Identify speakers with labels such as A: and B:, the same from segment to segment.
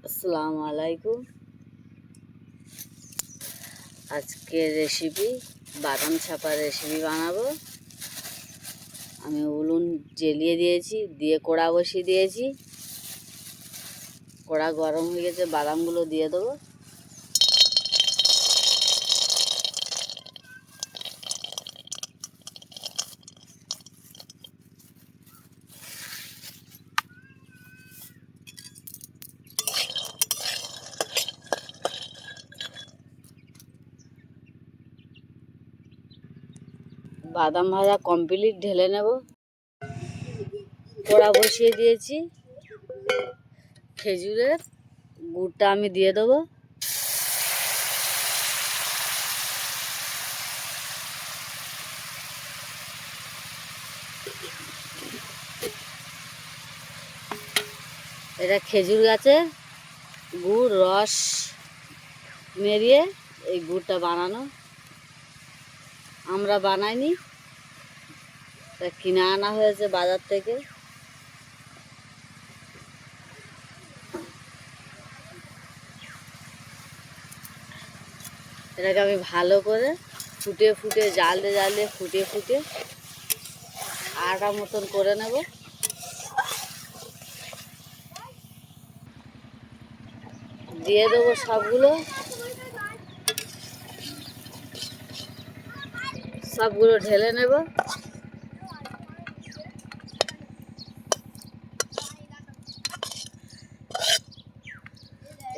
A: আসসালামু আলাইকুম। আজকে রেসিপি বাদাম ছাপা রেসিপি বানাবো। আমি উনুন জ্বেলিয়ে দিয়েছি, দিয়ে কড়া বসিয়ে দিয়েছি। কড়া গরম হয়ে গেছে, বাদামগুলো দিয়ে দেবো। বাদাম ভাজা কমপ্লিট, ঢেলে নেব। কড়া বসিয়ে দিয়েছি, খেজুরের গুড়টা আমি দিয়ে দেবো। এটা খেজুর গাছের গুড়, রস মেরিয়ে এই গুড়টা বানানো। আমরা বানাইনি, তা কিনে আনা হয়েছে বাজার থেকে। এটাকে আমি ভালো করে ফুটিয়ে জাল দিয়ে ফুটিয়ে আটা মতন করে নেব। দিয়ে দেবো সবগুলো ঢেলে নেব।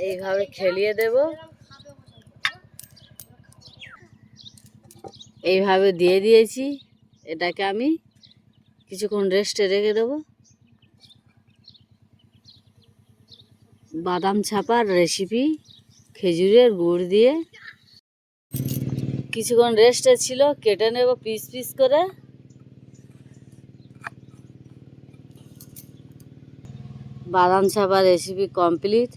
A: এইভাবে খেলিয়ে দেব। এইভাবে দিয়ে দিয়েছি। এটাকে আমি কিছুক্ষণ রেস্টে রেখে দেবো। বাদাম ছাপার রেসিপি খেজুরের গুড় দিয়ে কিছুক্ষণ রেস্টে ছিল, কেটে নেব পিস পিস করে। বাদাম ছাপা রেসিপি কমপ্লিট।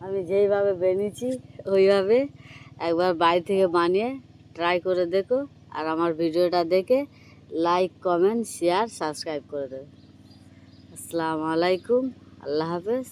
A: আমি যেইভাবে বানিয়েছি ওইভাবে একবার বাড়ি থেকে বানিয়ে ট্রাই করে দেখো। আর আমার ভিডিওটা দেখে লাইক, কমেন্ট, শেয়ার, সাবস্ক্রাইব করে দেবে। আসসালামু আলাইকুম, আল্লাহ হাফেজ।